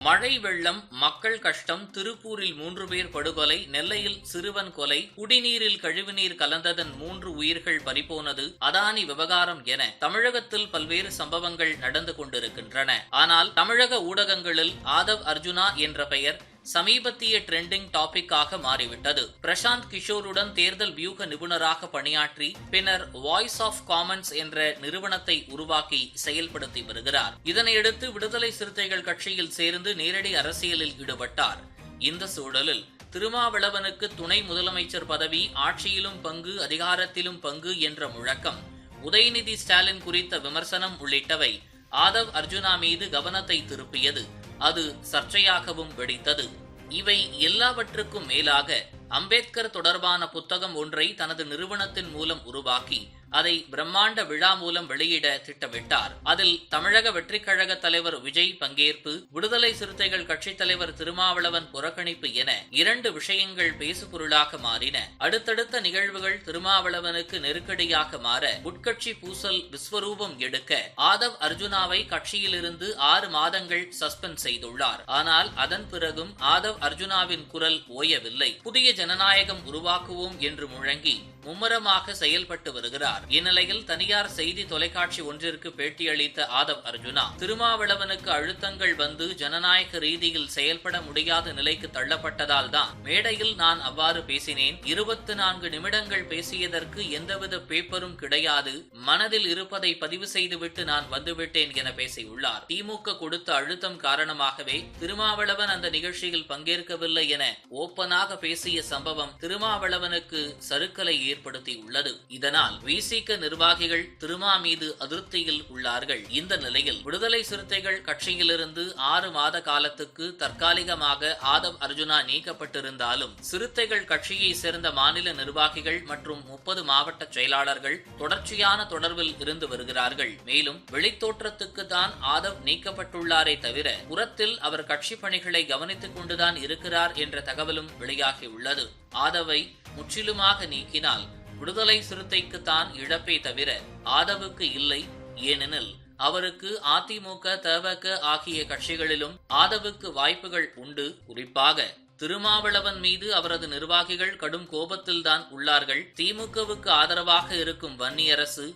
மழை வெள்ளம், மக்கள் கஷ்டம், திருப்பூரில் 3 பேர் படுகொலை, நெல்லையில் சிறுவன் கொலை, குடிநீரில் கழிவுநீர் கலந்ததன் 3 உயிர்கள் பறிபோனது, அதானி விவகாரம் என தமிழகத்தில் பல்வேறு சம்பவங்கள் நடந்து கொண்டிருக்கின்றன. ஆனால் தமிழக ஊடகங்களில் ஆதவ் அர்ஜுனா என்ற பெயர் சமீபத்திய ட்ரெண்டிங் டாபிக்காக மாறிவிட்டது. பிரசாந்த் கிஷோருடன் தேர்தல் வியூக நிபுணராக பணியாற்றி பின்னர் வாய்ஸ் ஆஃப் காமன்ஸ் என்ற நிறுவனத்தை உருவாக்கி செயல்படுத்தி வருகிறார். இதனையடுத்து விடுதலை சிறுத்தைகள் கட்சியில் சேர்ந்து நேரடி அரசியலில் ஈடுபட்டார். இந்த சூழலில் திருமாவளவனுக்கு துணை முதலமைச்சர் பதவி, ஆட்சியிலும் பங்கு, அதிகாரத்திலும் பங்கு என்ற முழக்கம், உதயநிதி ஸ்டாலின் குறித்த விமர்சனம் உள்ளிட்டவை ஆதவ் அர்ஜுனா மீது கவனத்தை திருப்பியது. அது சர்ச்சையாகவும் வெடித்தது. இவை எல்லாவற்றுக்கும் மேலாக அம்பேத்கர் தொடர்பான புத்தகம் ஒன்றை தனது நிறுவனத்தின் மூலம் உருவாக்கி அதை பிரம்மாண்ட விழா மூலம் வெளியிட திட்டமிட்டார். அதில் தமிழக வெற்றிக் கழக தலைவர் விஜய் பங்கேற்பு, விடுதலை சிறுத்தைகள் கட்சித் தலைவர் திருமாவளவன் புறக்கணிப்பு என 2 விஷயங்கள் பேசுபொருளாக மாறின. அடுத்தடுத்த நிகழ்வுகள் திருமாவளவனுக்கு நெருக்கடியாக மாற உட்கட்சி பூசல் விஸ்வரூபம் எடுக்க ஆதவ் அர்ஜுனாவை கட்சியிலிருந்து 6 மாதங்கள் சஸ்பெண்ட் செய்துள்ளார். ஆனால் அதன் பிறகும் ஆதவ் அர்ஜுனாவின் குரல் ஓயவில்லை. புதிய ஜனநாயகம் உருவாக்குவோம் என்று முழங்கி மும்முரமாக செயல்பட்டு வருகிறார். இந்நிலையில் தனியார் செய்தி தொலைக்காட்சி ஒன்றிற்கு பேட்டியளித்த ஆதவ் அர்ஜுனா, திருமாவளவனுக்கு அழுத்தங்கள் வந்து ஜனநாயக ரீதியில் செயல்பட முடியாத நிலைக்கு தள்ளப்பட்டதால் தான் மேடையில் நான் அவ்வாறு பேசினேன். 24 நிமிடங்கள் பேசியதற்கு எந்தவித பேப்பரும் கிடையாது. மனதில் இருப்பதை பதிவு செய்துவிட்டு நான் வந்துவிட்டேன் என பேசியுள்ளார். திமுக கொடுத்த அழுத்தம் காரணமாகவே திருமாவளவன் அந்த நிகழ்ச்சியில் பங்கேற்கவில்லை என ஓப்பனாக பேசிய சம்பவம் திருமாவளவனுக்கு சறுக்கலை ஏற்படுத்தியுள்ளது. இதனால் விசிக நிர்வாகிகள் திருமா மீது அதிருப்தியில் உள்ளார்கள். இந்த நிலையில் விடுதலை சிறுத்தைகள் கட்சியிலிருந்து 6 மாத காலத்துக்கு தற்காலிகமாக ஆதவ் அர்ஜுனா நீக்கப்பட்டிருந்தாலும் சிறுத்தைகள் கட்சியை சேர்ந்த மாநில நிர்வாகிகள் மற்றும் 30 மாவட்ட செயலாளர்கள் தொடர்ச்சியான தொடர்பில் இருந்து வருகிறார்கள். மேலும் வெளித்தோற்றத்துக்கு தான் ஆதவ் நீக்கப்பட்டுள்ளாரே தவிர புறத்தில் அவர் கட்சி பணிகளை கவனித்துக் கொண்டுதான் இருக்கிறார் என்ற தகவலும் வெளியாகியுள்ளது. ஆதவை முற்றிலுமாக நீக்கினால் விடுதலை சிறுத்தைக்கு தான் இழப்பே தவிர ஆதவுக்கு இல்லை. ஏனெனில் அவருக்கு அதிமுக, தவக ஆகிய கட்சிகளிலும் ஆதவுக்கு வாய்ப்புகள் உண்டு. குறிப்பாக திருமாவளவன் மீது அவரது நிர்வாகிகள் கடும் கோபத்தில்தான் உள்ளார்கள். திமுகவுக்கு ஆதரவாக இருக்கும் வன்னியரசு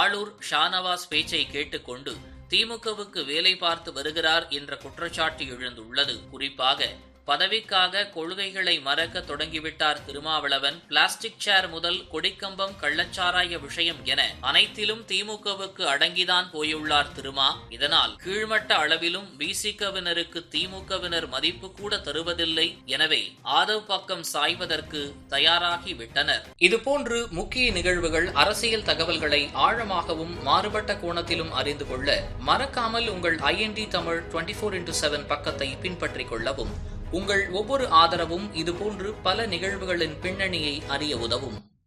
ஆளூர் ஷானவாஸ் பேச்சை கேட்டுக்கொண்டு திமுகவுக்கு வேலை பார்த்து வருகிறார் என்ற குற்றச்சாட்டு எழுந்துள்ளது. குறிப்பாக பதவிக்காக கொள்கைகளை மறக்க தொடங்கிவிட்டார் திருமாவளவன். பிளாஸ்டிக் சேர் முதல் கொடிக்கம்பம், கள்ளச்சாராய விஷயம் என அனைத்திலும் திமுகவுக்கு அடங்கிதான் போயுள்ளார் திருமா. இதனால் கீழ்மட்ட அளவிலும் விசிகவினருக்கு திமுகவினர் மதிப்பு கூட தருவதில்லை. எனவே ஆதவ் பக்கம் சாய்வதற்கு தயாராகிவிட்டனர். இதுபோன்று முக்கிய நிகழ்வுகள், அரசியல் தகவல்களை ஆழமாகவும் மாறுபட்ட கோணத்திலும் அறிந்து கொள்ள மறக்காமல் உங்கள் IND தமிழ் 24x7 பக்கத்தை பின்பற்றிக் கொள்ளவும். உங்கள் ஒவ்வொரு ஆதரவும் இதுபோன்று பல நிகழ்வுகளின் பின்னணியை அறிய உதவும்.